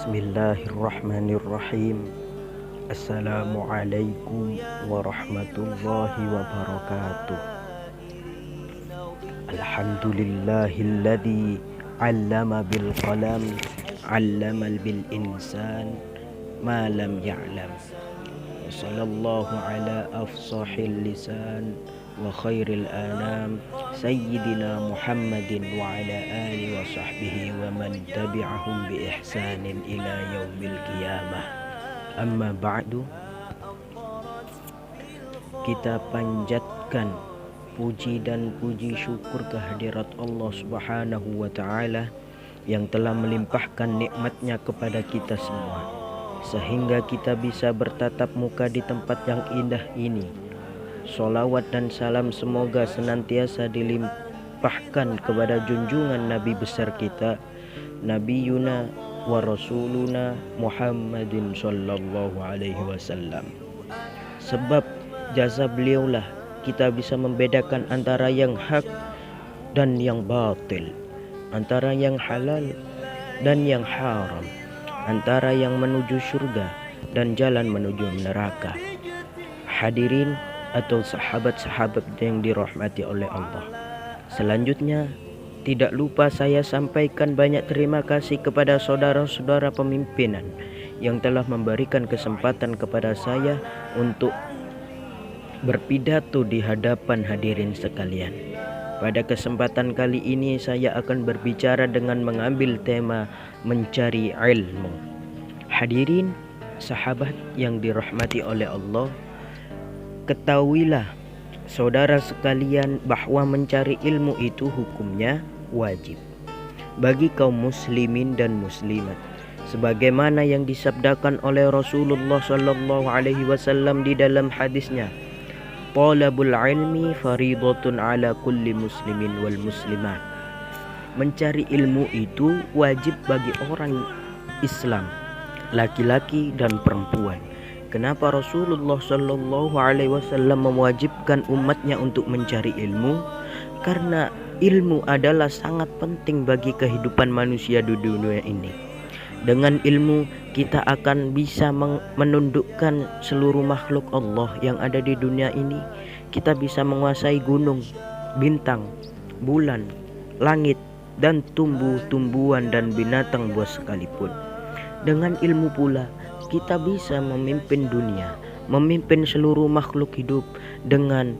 Bismillahirrahmanirrahim. Assalamualaikum warahmatullahi wabarakatuh. Alhamdulillahilladzi 'allama bil qalam 'allamal bil insan ma lam ya'lam. Wa sallallahu ala afsahil lisan wa khairil anam sayyidina Muhammadin wa ala alihi wa sahbihi wa man tabi'ahum bi ihsanin ila yaumil qiyamah. Amma ba'du. Kita panjatkan puji dan puji syukur kehadirat Allah Subhanahu wa ta'ala yang telah melimpahkan nikmatnya kepada kita semua, sehingga kita bisa bertatap muka di tempat yang indah ini. Sholawat dan salam semoga senantiasa dilimpahkan kepada junjungan Nabi besar kita, Nabi Yuna wa Rasuluna Muhammadin sallallahu alaihi wasallam. Sebab jasa beliaulah kita bisa membedakan antara yang hak dan yang batil, antara yang halal dan yang haram, antara yang menuju surga dan jalan menuju neraka. Hadirin atau sahabat-sahabat yang dirahmati oleh Allah, selanjutnya tidak lupa saya sampaikan banyak terima kasih kepada saudara-saudara pemimpinan yang telah memberikan kesempatan kepada saya untuk berpidato di hadapan hadirin sekalian. Pada kesempatan kali ini saya akan berbicara dengan mengambil tema mencari ilmu. Hadirin sahabat yang dirahmati oleh Allah, ketahuilah saudara sekalian bahwa mencari ilmu itu hukumnya wajib bagi kaum muslimin dan muslimat, sebagaimana yang disabdakan oleh Rasulullah sallallahu alaihi wasallam di dalam hadisnya, talabul ilmi faridatun ala kulli muslimin wal muslimat. Mencari ilmu itu wajib bagi orang Islam, laki-laki dan perempuan. Kenapa Rasulullah Shallallahu Alaihi Wasallam mewajibkan umatnya untuk mencari ilmu? Karena ilmu adalah sangat penting bagi kehidupan manusia di dunia ini. Dengan ilmu kita akan bisa menundukkan seluruh makhluk Allah yang ada di dunia ini. Kita bisa menguasai gunung, bintang, bulan, langit, dan tumbuh-tumbuhan dan binatang buas sekalipun. Dengan ilmu pula kita bisa memimpin dunia, memimpin seluruh makhluk hidup. Dengan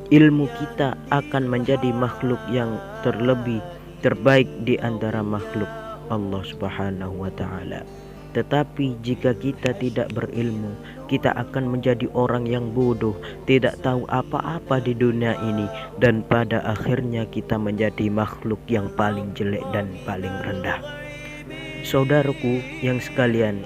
ilmu kita akan menjadi makhluk yang terbaik di antara makhluk Allah Subhanahu wa ta'ala. Tetapi jika kita tidak berilmu, kita akan menjadi orang yang bodoh, tidak tahu apa-apa di dunia ini, dan pada akhirnya kita menjadi makhluk yang paling jelek dan paling rendah. Saudaraku yang sekalian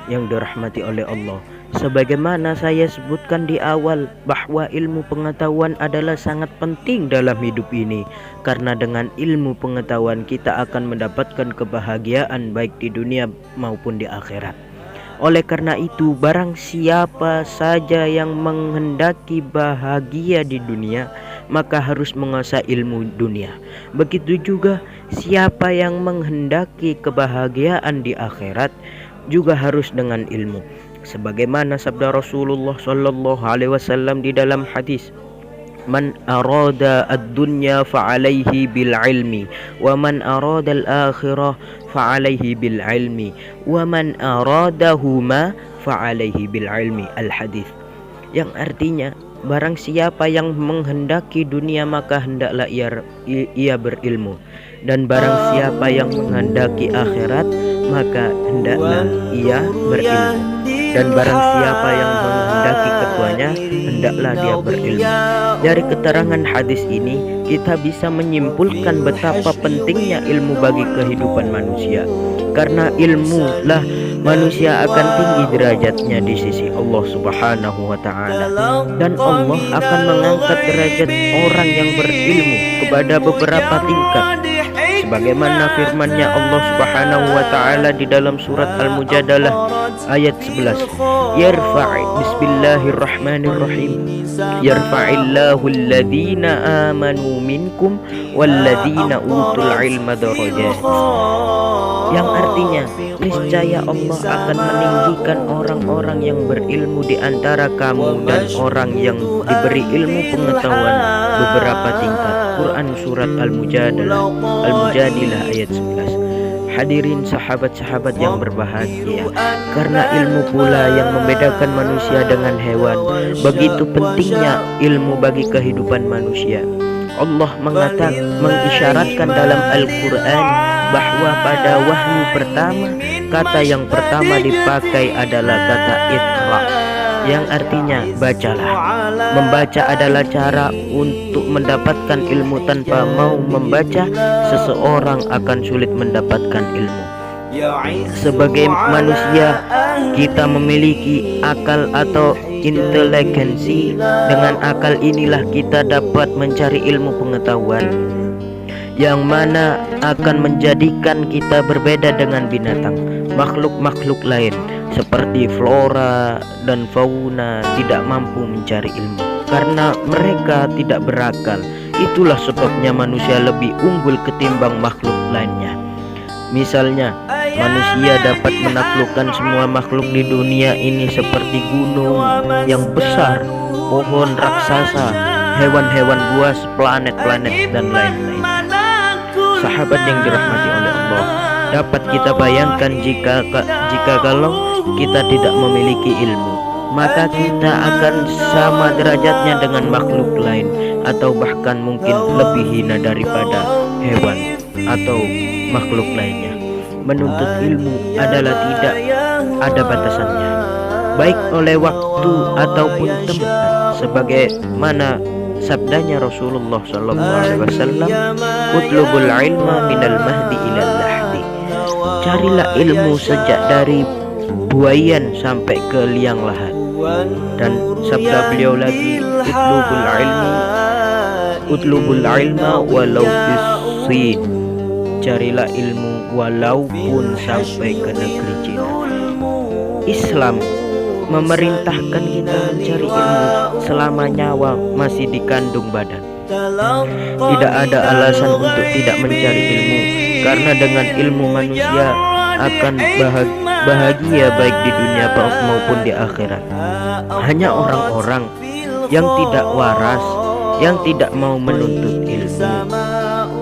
yang dirahmati oleh Allah, sebagaimana saya sebutkan di awal bahwa ilmu pengetahuan adalah sangat penting dalam hidup ini, karena dengan ilmu pengetahuan kita akan mendapatkan kebahagiaan baik di dunia maupun di akhirat. Oleh karena itu, barang siapa saja yang menghendaki bahagia di dunia, maka harus menguasai ilmu dunia. Begitu juga siapa yang menghendaki kebahagiaan di akhirat juga harus dengan ilmu. Sebagaimana sabda Rasulullah sallallahu alaihi wasallam di dalam hadis, man arada ad-dunya fa'alaihi bil ilmi wa man arada al-akhirah fa'alaihi bil ilmi wa man aradahuma fa'alaihi bil ilmi. Al-hadis, yang artinya barang siapa yang menghendaki dunia maka hendaklah ia berilmu, dan barang siapa yang menghendaki akhirat maka hendaklah ia berilmu, dan barang siapa yang menghendaki keduanya hendaklah dia berilmu. Dari keterangan hadis ini kita bisa menyimpulkan betapa pentingnya ilmu bagi kehidupan manusia, karena ilmu lah manusia akan tinggi derajatnya di sisi Allah Subhanahu wa ta'ala, dan Allah akan mengangkat derajat orang yang berilmu kepada beberapa tingkat. sebagaimana firman-Nya Allah Subhanahu wa taala di dalam surat Al-Mujadalah ayat 11. Bismillahirrahmanirrahim. Yarfa'illahu alladhina amanu minkum walladhina utul ilma darajat. Yang artinya, niscaya Allah akan meninggikan orang-orang yang berilmu di antara kamu dan orang yang diberi ilmu pengetahuan beberapa tingkat. Quran surat Al-Mujadilah ayat 11. Hadirin sahabat-sahabat yang berbahagia, karena ilmu pula yang membedakan manusia dengan hewan. Begitu pentingnya ilmu bagi kehidupan manusia. Allah mengisyaratkan dalam Al-Quran bahwa pada wahyu pertama, kata yang pertama dipakai adalah kata Iqra, yang artinya bacalah. Membaca adalah cara untuk mendapatkan ilmu. Tanpa mau membaca, seseorang akan sulit mendapatkan ilmu. Sebagai manusia, kita memiliki akal atau inteligensi. Dengan akal inilah kita dapat mencari ilmu pengetahuan, yang mana akan menjadikan kita berbeda dengan binatang. Makhluk-makhluk lain seperti flora dan fauna tidak mampu mencari ilmu karena mereka tidak berakal. Itulah sebabnya manusia lebih unggul ketimbang makhluk lainnya. Misalnya, manusia dapat menaklukkan semua makhluk di dunia ini seperti gunung yang besar, pohon raksasa, hewan-hewan buas, planet-planet, dan lain-lain. Sahabat yang dirahmati oleh Allah, dapat kita bayangkan jika kalau kita tidak memiliki ilmu, maka kita akan sama derajatnya dengan makhluk lain, atau bahkan mungkin lebih hina daripada hewan atau makhluk lainnya. Menuntut ilmu adalah tidak ada batasannya, baik oleh waktu ataupun tempat, sebagaimana sabdanya Rasulullah SAW, "Utlubul ilma minal mahdi ilal lahdi." Carilah ilmu sejak dari buayan sampai ke liang lahat. Dan sabda beliau lagi, "Utlubul ilma walau bisin." Carilah ilmu walaupun sampai ke negeri Cina. Islam memerintahkan kita mencari ilmu selama nyawa masih dikandung badan. Tidak ada alasan untuk tidak mencari ilmu, karena dengan ilmu manusia akan bahagia baik di dunia maupun di akhirat. Hanya orang-orang yang tidak waras, yang tidak mau menuntut ilmu.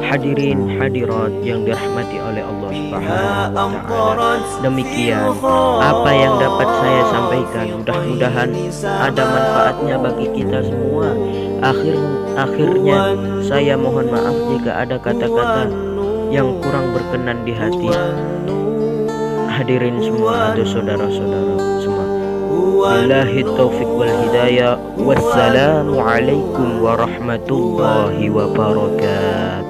Hadirin hadirat yang dirahmati oleh Allah Subhanahu wa taala, demikian apa yang dapat saya sampaikan. Mudah-mudahan ada manfaatnya bagi kita semua. Akhirnya saya mohon maaf jika ada kata-kata yang kurang berkenan di hati. Hadirin semua atau saudara-saudara semua, billahi taufiq wal hidayah. Wassalamu alaikum warahmatullahi wabarakatuh.